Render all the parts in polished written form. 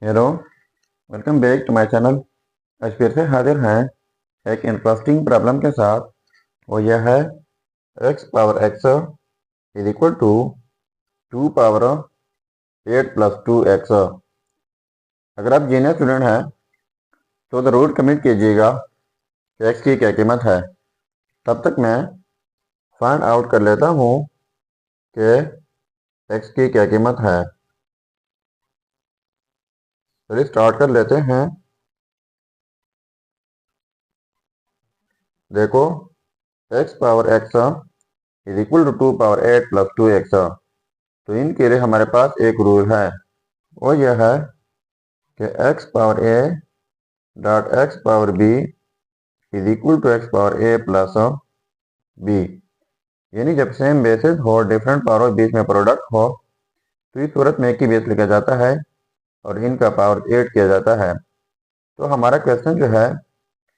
Hello, welcome back to my channel. आज फिर से हाजिर हैं एक इंटरेस्टिंग प्रॉब्लम के साथ। वो यह है x power x is equal to 2 power 8 plus 2x। अगर आप जीनियस स्टूडेंट हैं तो ज़रूर कमेंट कीजिएगा कि x की क्या कीमत है। तब तक मैं फाइंड आउट कर लेता हूँ कि x की क्या कीमत है। चलिए स्टार्ट कर लेते हैं। देखो, x power x is equal to 2 power 8 plus 2x। तो इनके लिए हमारे पास एक रूल है, वो यह है कि x power a dot x power b is equal to x power a plus b। यानी जब सेम बेसिस हो, डिफरेंट पावर बीच में प्रोडक्ट हो, तो इस सूरत में एक ही बेस लिखा जाता है और इनका पावर 8 किया जाता है। तो हमारा क्वेश्चन जो है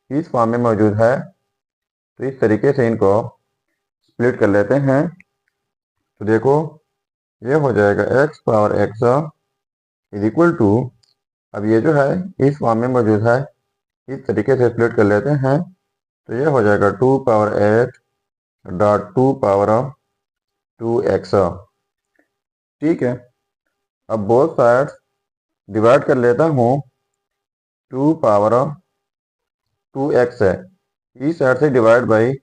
इस फॉर्म में मौजूद है। तो इस तरीके से इनको स्प्लिट कर लेते हैं। तो देखो, ये हो जाएगा x power x is equal to, अब ये जो है इस फॉर्म में मौजूद है, इस तरीके से स्प्लिट कर लेते हैं। तो ये हो जाएगा 2 पावर 8 डॉट 2 पावर 2x। ठीक है, अब बोथ साइड्स डिवाइड कर लेता हूँ। 2 पावर 2x है, इस साइड से डिवाइड बाई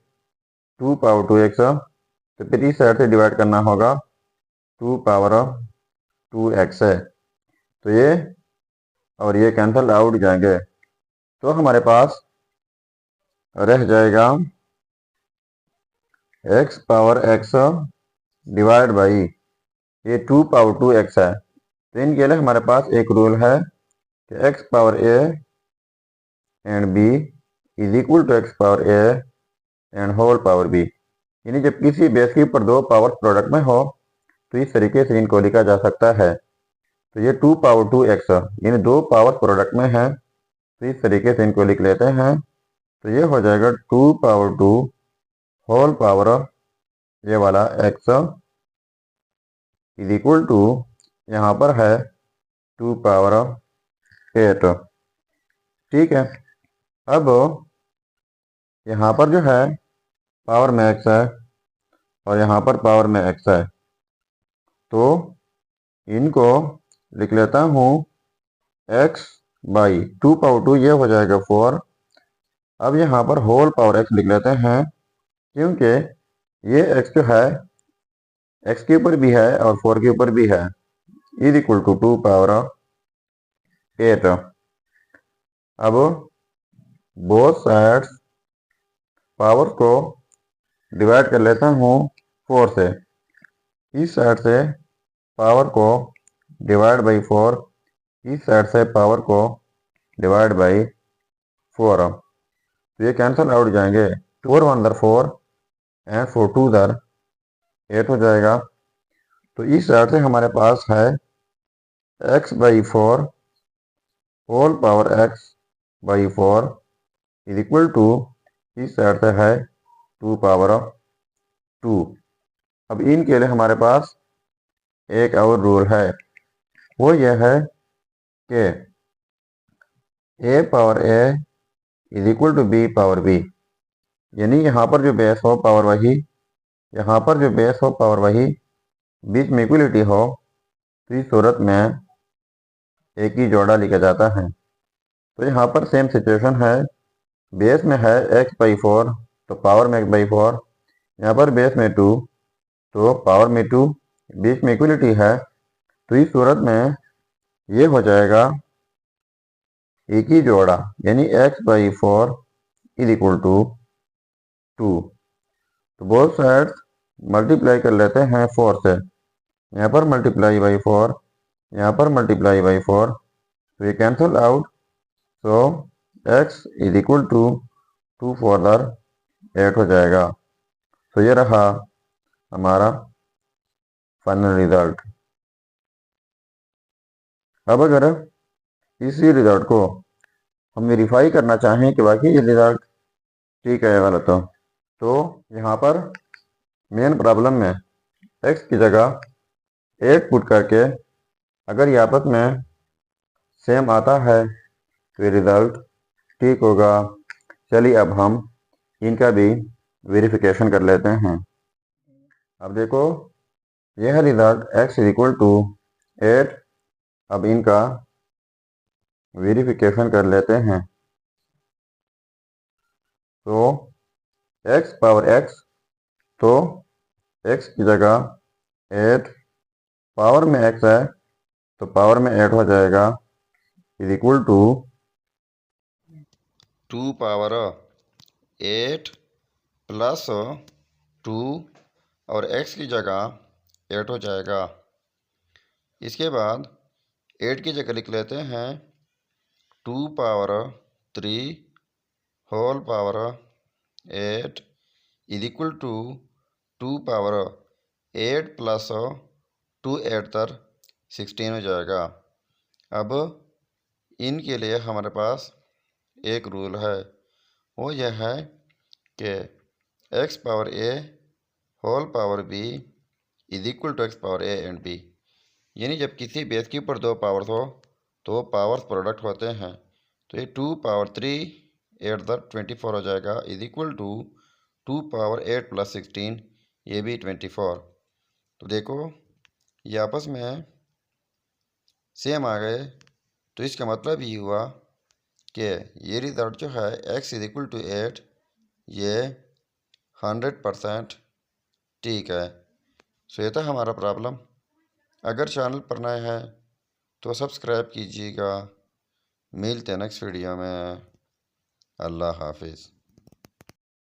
2 पावर 2x, तो फिर इस साइड से डिवाइड करना होगा 2 पावर 2x है। तो ये और ये कैंसल आउट जाएंगे, तो हमारे पास रह जाएगा x power x divide by ये 2 पावर 2x है। तो इनके लिए हमारे पास एक रूल है कि x power a and b is equal to x power a and whole power b। यानी जब किसी बेस के ऊपर दो पावर प्रोडक्ट में हो तो इस तरीके से इनको लिखा जा सकता है। तो ये 2 पावर 2x यानी दो पावर प्रोडक्ट में है, तो इस तरीके से इनको लिख लेते हैं। तो ये हो जाएगा 2 पावर 2 होल पावर ये वाला x इज इक्वल टू, यहाँ पर है 2 पावर 8। ठीक है, अब यहाँ पर जो है पावर में x है और यहाँ पर पावर में x है, तो इनको लिख लेता हूँ x बाई 2 पावर 2, ये हो जाएगा 4। अब यहाँ पर होल पावर x लिख लेते हैं, क्योंकि ये x जो है x के ऊपर भी है और 4 के ऊपर भी है, इज इक्वल टू 2 पावर 8। अब बोथ साइड्स पावर को डिवाइड कर लेता हूँ 4 से। इस साइड से पावर को डिवाइड बाई 4, इस साइड से पावर को डिवाइड बाई 4। तो ये कैंसल आउट जाएंगे। 4 1 दर 4 एंड 4 2 दर 8 हो जाएगा। तो इस साइड से हमारे पास है x by 4 whole power x by 4 is equal to, इस साइड से है 2 पावर 2। अब इनके लिए हमारे पास एक और रूल है, वो यह है कि a power a is equal to b power b। यानी यहाँ पर जो बेस हो पावर वही, यहाँ पर जो बेस हो पावर वही, बीच में इक्वलिटी हो, तो इस सूरत में एक ही जोड़ा लिखा जाता है। तो यहाँ पर सेम सिचुएशन है, बेस में है x बाई 4, तो पावर में x बाई 4, यहाँ पर बेस में 2 तो पावर में 2, बीच में इक्वलिटी है, तो इस सूरत में ये हो जाएगा एक ही जोड़ा, यानी x by 4 is equal to 2। तो बोथ साइड्स मल्टीप्लाई कर लेते हैं 4 से। यहाँ पर मल्टीप्लाई बाई 4, यहाँ पर मल्टीप्लाई बाई 4, तो ये cancel out. So x is equal to 2 4 दर 8 हो जाएगा। तो ये रहा हमारा फाइनल रिजल्ट। अब अगर इसी रिजल्ट को हम वेरीफाई करना चाहें कि वाकई ये रिजल्ट ठीक है या गलत हो, तो यहाँ पर मेन प्रॉब्लम में x की जगह 8 पुट करके अगर ये आपस में सेम आता है तो ये रिज़ल्ट ठीक होगा। चलिए अब हम इनका भी वेरिफिकेशन कर लेते हैं। अब देखो यह result x is equal to 8। अब इनका वेरिफिकेशन कर लेते हैं। तो x पावर x, तो x की जगह 8, पावर में x है तो पावर में 8 हो जाएगा, is equal to 2 power 8 plus 2 और x की जगह 8 हो जाएगा। इसके बाद 8 की जगह लिख लेते हैं 2 power 3 whole power 8 is equal to 2 power 8 plus 2 8 तर 16 हो जाएगा। अब इनके लिए हमारे पास एक रूल है, वो यह है कि x power a whole power b is equal to X power a and b। यानी जब किसी बेस के ऊपर दो पावर्स हो तो पावर्स प्रोडक्ट होते हैं। तो ये 2 पावर 3 8 द 24 हो जाएगा, is equal to 2 power 8 plus 16, ये भी 24। तो देखो ये आपस में सेम आ गए, तो इसका मतलब ये हुआ कि ये रिजल्ट जो है x इज इक्वल टू 8, ये 100% ठीक है। सो ये था हमारा प्रॉब्लम। अगर चैनल पर नए हैं तो सब्सक्राइब कीजिएगा। मिलते हैं नेक्स्ट वीडियो में। अल्लाह हाफिज़।